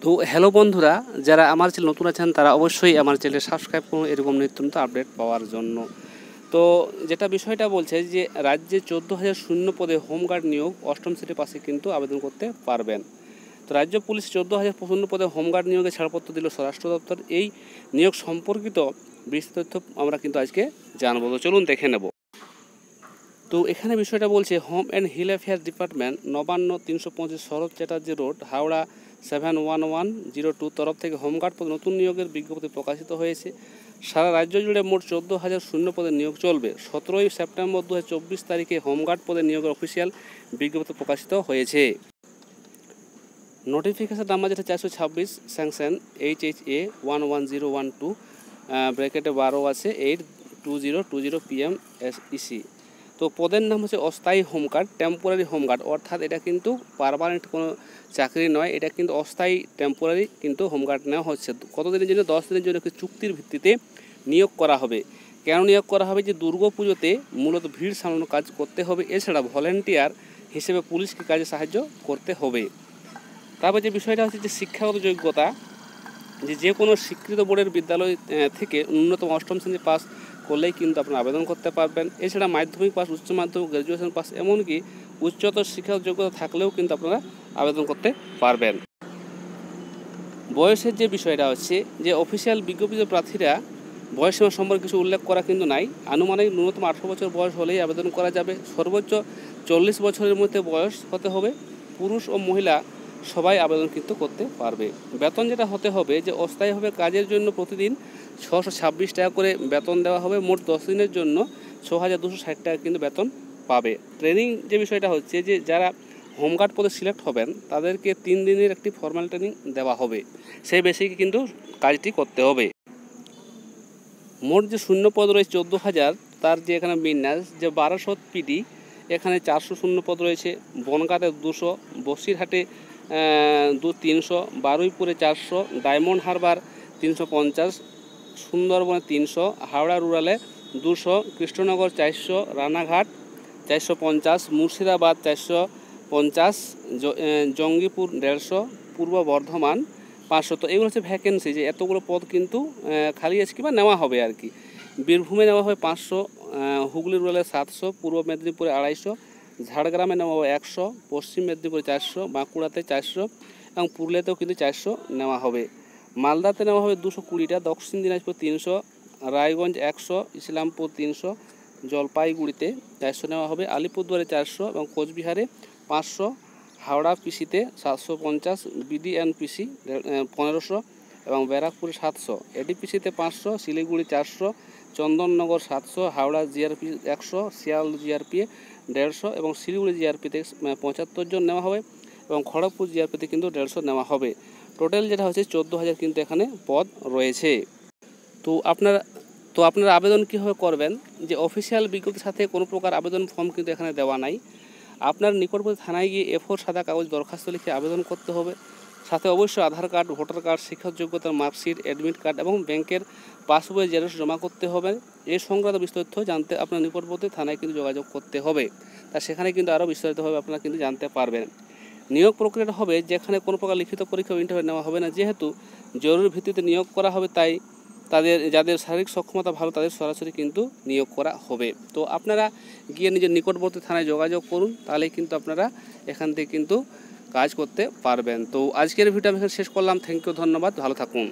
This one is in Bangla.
তো হ্যালো বন্ধুরা, যারা আমার চ্যানেল নতুন আছেন তারা অবশ্যই আমার চ্যানেলে সাবস্ক্রাইব করুন এরকম নিত্য নতুন আপডেট পাওয়ার জন্য। তো যেটা বিষয়টা বলছে যে রাজ্যে 14,000 শূন্য পদে হোমগার্ড নিয়োগ, অষ্টম শ্রেণীর পাশে কিন্তু আবেদন করতে পারবেন। তো রাজ্য পুলিশ 14,000 শূন্য পদে হোমগার্ড নিয়োগে ছাড়পত্র দিল স্বরাষ্ট্র দপ্তর। এই নিয়োগ সম্পর্কিত বিস্তারিত তথ্য আমরা কিন্তু আজকে জানবো। তো চলুন দেখে নেব। তো এখানে বিষয়টা বলছে home and hill affair department, Nabanna 325 Sarat Chatterjee road, Howrah 71102 তরফ থেকে হোমগার্ড পদে নতুন নিয়োগের বিজ্ঞপ্তি প্রকাশিত হয়েছে। সারা রাজ্য জুড়ে মোট 14,000 শূন্য পদে নিয়োগ চলবে। 17ই সেপ্টেম্বর 2024 তারিখে হোমগার্ড পদে নিয়োগের অফিসিয়াল বিজ্ঞপ্তি প্রকাশিত হয়েছে। নোটিফিকেশন নাম্বার যেটা 426, স্যাংশন HHA 11012 ব্র্যাকেটে 12 আছে 8/2020 PM SEC। তো পদের নাম হচ্ছে অস্থায়ী হোমগার্ড, টেম্পোরারি হোমগার্ড, অর্থাৎ এটা কিন্তু পার্মানেন্ট কোনো চাকরি নয়, এটা কিন্তু অস্থায়ী টেম্পোরারি কিন্তু হোমগার্ড নেওয়া হচ্ছে। কতদিনের জন্য? 10 দিনের জন্য একটি চুক্তির ভিত্তিতে নিয়োগ করা হবে। কেন নিয়োগ করা হবে? যে দুর্গাপুজোতে মূলত ভিড় সামলানোর কাজ করতে হবে, এছাড়া ভলেন্টিয়ার হিসেবে পুলিশকে কাজে সাহায্য করতে হবে। তারপর যে বিষয়টা হচ্ছে যে শিক্ষাগত যোগ্যতা, যে কোনো স্বীকৃত বোর্ডের বিদ্যালয় থেকে ন্যূনতম অষ্টম শ্রেণী পাস করলেই কিন্তু আপনারা আবেদন করতে পারবেন। এছাড়া মাধ্যমিক পাস, উচ্চ মাধ্যমিক, গ্র্যাজুয়েশন পাস, এমনকি উচ্চতর শিক্ষাগত যোগ্যতা থাকলেও কিন্তু আপনারা আবেদন করতে পারবেন। বয়সের যে বিষয়টা হচ্ছে যে অফিসিয়াল বিজ্ঞপ্তিতে প্রার্থীরা বয়সসীমা সম্পর্কে কিছু উল্লেখ করা কিন্তু নাই। আনুমানিক ন্যূনতম 18 বছর বয়স হলেই আবেদন করা যাবে। সর্বোচ্চ 40 বছরের মধ্যে বয়স হতে হবে। পুরুষ ও মহিলা সবাই আবেদন কিন্তু করতে পারবে। বেতন যেটা হতে হবে যে অস্থায়ীভাবে কাজের জন্য প্রতিদিন 626 টাকা করে বেতন দেওয়া হবে। মোট 10 দিনের জন্য 6,260 টাকা কিন্তু বেতন পাবে। ট্রেনিং যে বিষয়টা হচ্ছে যে যারা হোমগার্ড পদে সিলেক্ট হবেন তাদেরকে 3 দিনের একটি ফর্মাল ট্রেনিং দেওয়া হবে, সেই বেসিকে কিন্তু কাজটি করতে হবে। মোট যে শূন্য পদ রয়েছে 14,000, তার যে এখানে বিন্যাস যে 1200 PD, এখানে 400 শূন্য পদ রয়েছে। বনগাঁতে 200, বসিরহাটে 300, বারুইপুরে 400, ডায়মন্ড হারবার 350, সুন্দরবনে 300, হাওড়া রুরালে 200, কৃষ্ণনগর 400, রানাঘাট 450, মুর্শিদাবাদ 450, জঙ্গিপুর 150, পূর্ব বর্ধমান 500। তো এগুলো হচ্ছে ভ্যাকেন্সি, যে এতগুলো পদ কিন্তু খালি আছে কিংবা নেওয়া হবে আর কি। বীরভূমে নেওয়া হবে 500, হুগলি রুরালে 700, পূর্ব মেদিনীপুরে 250, ঝাড়গ্রামে নেওয়া হবে 100, পশ্চিম মেদিনীপুরে 400, বাঁকুড়াতে 400 এবং পুরুলিয়াতেও কিন্তু 400 নেওয়া হবে। মালদাতে নেওয়া হবে 220টা, দক্ষিণ দিনাজপুর 300, রায়গঞ্জ 100, ইসলামপুর 300, জলপাইগুড়িতে 400 নেওয়া হবে। আলিপুরদুয়ারে 400 এবং কোচবিহারে 500, হাওড়া পিসিতে 750, BDNPC 1500 এবং ব্যারাকপুরে 700, ADPCতে 500, শিলিগুড়ি 400, চন্দননগর 700, হাওড়া GRP 100, শিয়াল GRP 150 এবং শিলিগুড়ি GRPতে 75 জন নেওয়া হবে এবং খড়গপুর GRPতে কিন্তু 150 নেওয়া হবে। টোটাল যেটা হচ্ছে 14,000 কিন্তু এখানে পদ রয়েছে। তো আপনারা আবেদন কীভাবে করবেন? যে অফিসিয়াল বিজ্ঞপ্তির সাথে কোনো প্রকার আবেদন ফর্ম কিন্তু এখানে দেওয়া নাই। আপনার নিকটবর্তী থানায় গিয়ে A4 সাদা কাগজ দরখাস্ত লিখে আবেদন করতে হবে। সাথে অবশ্যই আধার কার্ড, ভোটার কার্ড, শিক্ষক যোগ্যতার মার্কশিট, অ্যাডমিট কার্ড এবং ব্যাংকের পাসবইয়ের জেরক্স জমা করতে হবে। এই সংক্রান্ত বিস্তারিত জানতে আপনার নিকটবর্তী থানায় কিন্তু যোগাযোগ করতে হবে। তা সেখানে কিন্তু আরও বিস্তারিতভাবে আপনারা কিন্তু জানতে পারবেন। নিয়োগ প্রক্রিয়াটা হবে যেখানে কোনো প্রকার লিখিত পরীক্ষা ও ইন্টারভিউ নেওয়া হবে না। যেহেতু জরুরি ভিত্তিতে নিয়োগ করা হবে, তাই যাদের শারীরিক সক্ষমতা ভালো তাদের সরাসরি কিন্তু নিয়োগ করা হবে। তো আপনারা গিয়ে নিজের নিকটবর্তী থানায় যোগাযোগ করুন, তাহলে কিন্তু আপনারা এখান থেকে কিন্তু কাজ করতে পারবেন। তো আজকের ভিডিও আমি এখানে শেষ করলাম। থ্যাংক ইউ, ধন্যবাদ, ভালো থাকুন।